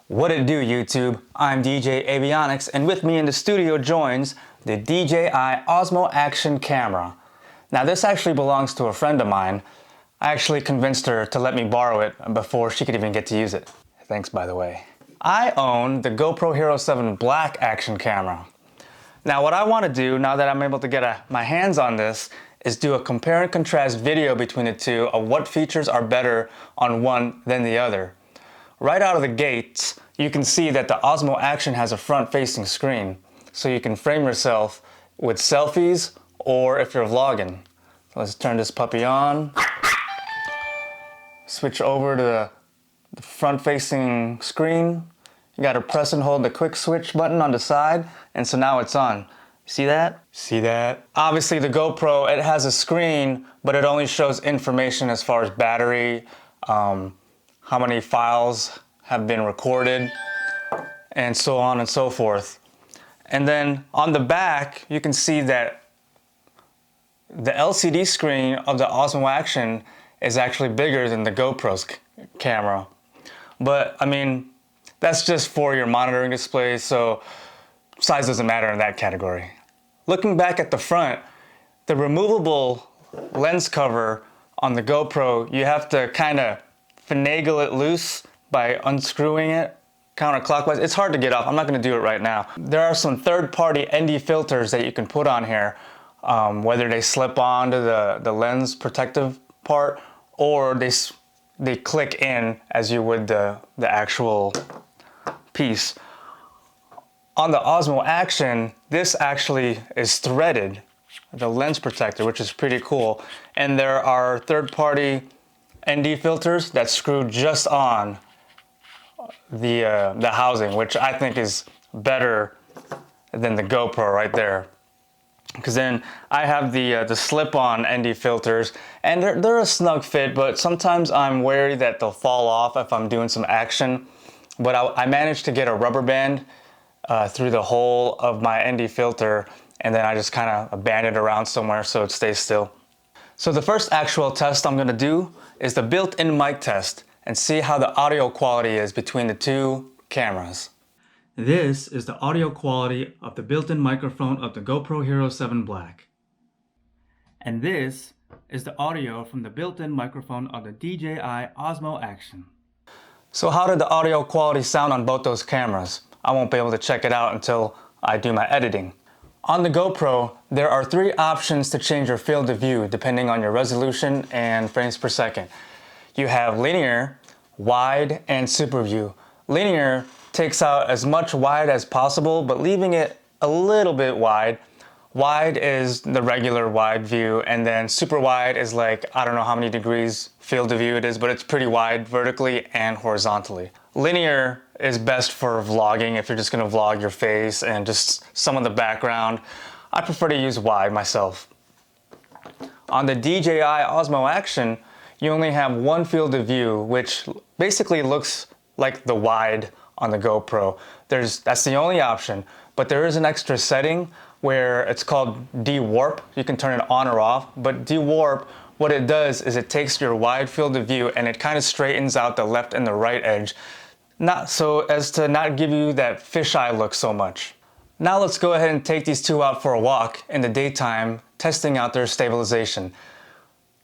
What it do, YouTube? I'm DJ Avionyx, and with me in the studio joins the DJI Osmo Action camera. Now this actually belongs to a friend of mine. I actually convinced her to let me borrow it before she could even get to use it. Thanks, by the way. I own the GoPro Hero 7 Black action camera. Now what I want to do, now that I'm able to get my hands on this, is do a compare and contrast video between the two of what features are better on one than the other. Right out of the gates, you can see that the Osmo Action has a front-facing screen, so you can frame yourself with selfies or if you're vlogging. Let's turn this puppy on. Switch over to the front-facing screen. You gotta press and hold the quick switch button on the side, and so now it's on. See that? See that? Obviously the GoPro, it has a screen, but it only shows information as far as battery, how many files have been recorded, and so on and so forth. And then on the back, you can see that the LCD screen of the Osmo Action is actually bigger than the GoPro's camera. But I mean, that's just for your monitoring display, so size doesn't matter in that category. Looking back at the front, the removable lens cover on the GoPro, you have to kind of finagle it loose by unscrewing it counterclockwise. It's hard to get off. I'm not going to do it right now. There are some third-party ND filters that you can put on here, whether they slip onto the lens protective part or they click in as you would the actual piece. On the Osmo Action, this actually is threaded, the lens protector, which is pretty cool. And there are third-party ND filters that screw just on the housing, which I think is better than the GoPro right there. Because then I have the slip-on ND filters, and they're a snug fit, but sometimes I'm wary that they'll fall off if I'm doing some action. But I managed to get a rubber band through the hole of my ND filter, and then I just kind of band it around somewhere so it stays still. So the first actual test I'm going to do is the built-in mic test and see how the audio quality is between the two cameras. This is the audio quality of the built-in microphone of the GoPro Hero 7 Black. And this is the audio from the built-in microphone of the DJI Osmo Action. So how did the audio quality sound on both those cameras? I won't be able to check it out until I do my editing. On the GoPro, there are 3 options to change your field of view depending on your resolution and frames per second. You have linear, wide, and super view. Linear takes out as much wide as possible, but leaving it a little bit wide. Wide is the regular wide view, and then super wide is like, I don't know how many degrees field of view it is, but it's pretty wide vertically and horizontally. Linear is best for vlogging if you're just gonna vlog your face and just some of the background. I prefer to use wide myself. On the DJI Osmo Action, you only have one field of view, which basically looks like the wide on the GoPro. That's the only option, but there is an extra setting where it's called de-warp. You can turn it on or off, but de-warp, what it does is it takes your wide field of view and it kind of straightens out the left and the right edge, not so as to not give you that fisheye look so much. Now let's go ahead and take these two out for a walk in the daytime, testing out their stabilization.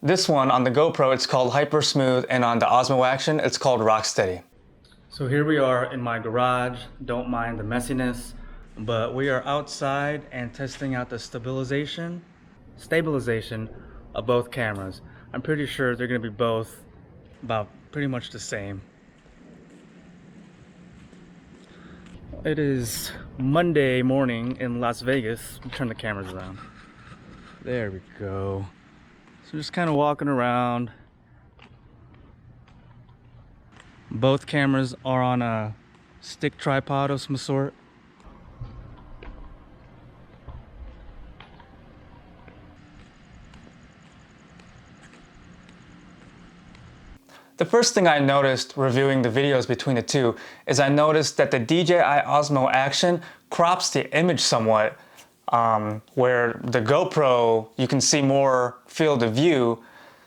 This one on the GoPro, it's called HyperSmooth, and on the Osmo Action, it's called RockSteady. So here we are in my garage. Don't mind the messiness, but we are outside and testing out the stabilization of both cameras. I'm pretty sure they're gonna be both about pretty much the same. It is Monday morning in Las Vegas. Let me turn the cameras around. There we go. So just kind of walking around. Both cameras are on a stick tripod of some sort. The first thing I noticed reviewing the videos between the two is I noticed that the DJI Osmo Action crops the image somewhat, where the GoPro, you can see more field of view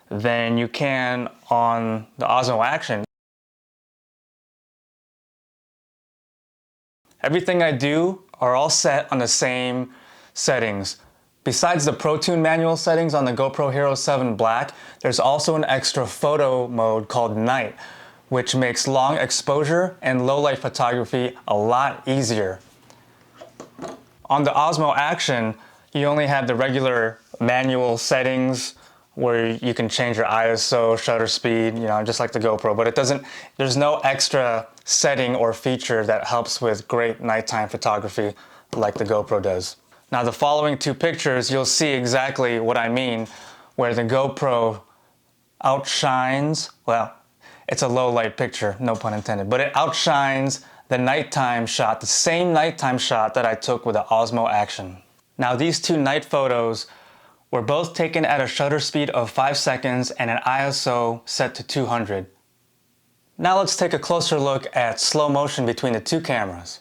than you can on the Osmo Action. Everything I do are all set on the same settings. Besides the Pro Tune manual settings on the GoPro Hero 7 Black, there's also an extra photo mode called Night, which makes long exposure and low light photography a lot easier. On the Osmo Action, you only have the regular manual settings where you can change your ISO, shutter speed, just like the GoPro, but there's no extra setting or feature that helps with great nighttime photography like the GoPro does. Now the following two pictures, you'll see exactly what I mean, where the GoPro outshines, well, it's a low light picture, no pun intended, but it outshines the nighttime shot, the same nighttime shot that I took with the Osmo Action. Now these two night photos were both taken at a shutter speed of 5 seconds and an ISO set to 200. Now let's take a closer look at slow motion between the two cameras.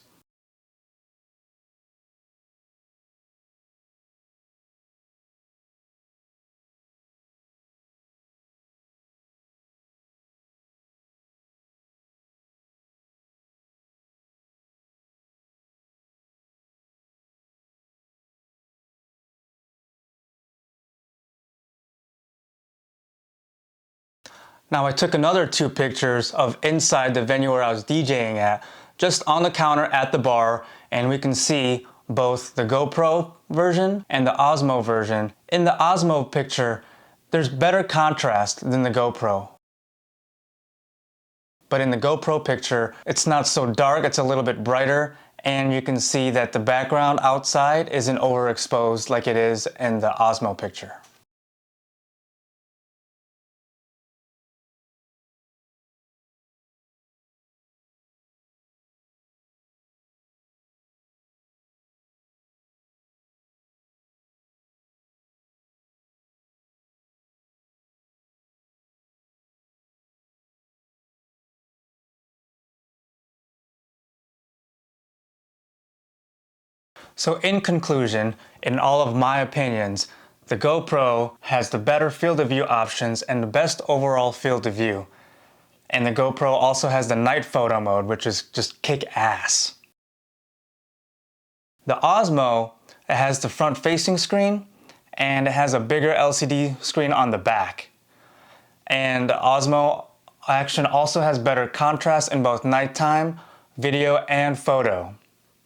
Now I took another two pictures of inside the venue where I was DJing at, just on the counter at the bar, and we can see both the GoPro version and the Osmo version. In the Osmo picture, there's better contrast than the GoPro. But in the GoPro picture, it's not so dark, it's a little bit brighter, and you can see that the background outside isn't overexposed like it is in the Osmo picture. So in conclusion, in all of my opinions, the GoPro has the better field of view options and the best overall field of view. And the GoPro also has the night photo mode, which is just kick ass. The Osmo, it has the front facing screen and it has a bigger LCD screen on the back. And the Osmo Action also has better contrast in both nighttime, video, and photo.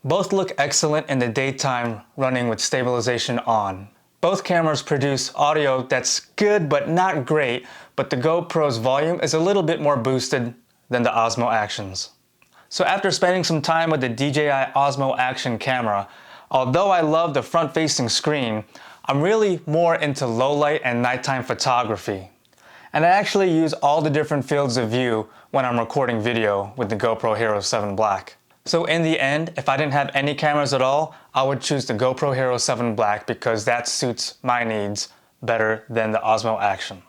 Both look excellent in the daytime running with stabilization on. Both cameras produce audio that's good but not great, but the GoPro's volume is a little bit more boosted than the Osmo Action's. So after spending some time with the DJI Osmo Action camera, although I love the front-facing screen, I'm really more into low light and nighttime photography. And I actually use all the different fields of view when I'm recording video with the GoPro Hero 7 Black. So in the end, if I didn't have any cameras at all, I would choose the GoPro Hero 7 Black because that suits my needs better than the Osmo Action.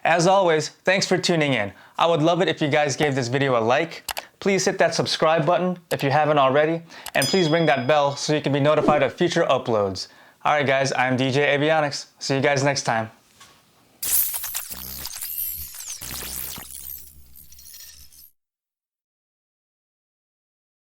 As always, thanks for tuning in. I would love it if you guys gave this video a like. Please hit that subscribe button if you haven't already, and please ring that bell so you can be notified of future uploads. Alright guys, I'm DJ Avionyx. See you guys next time.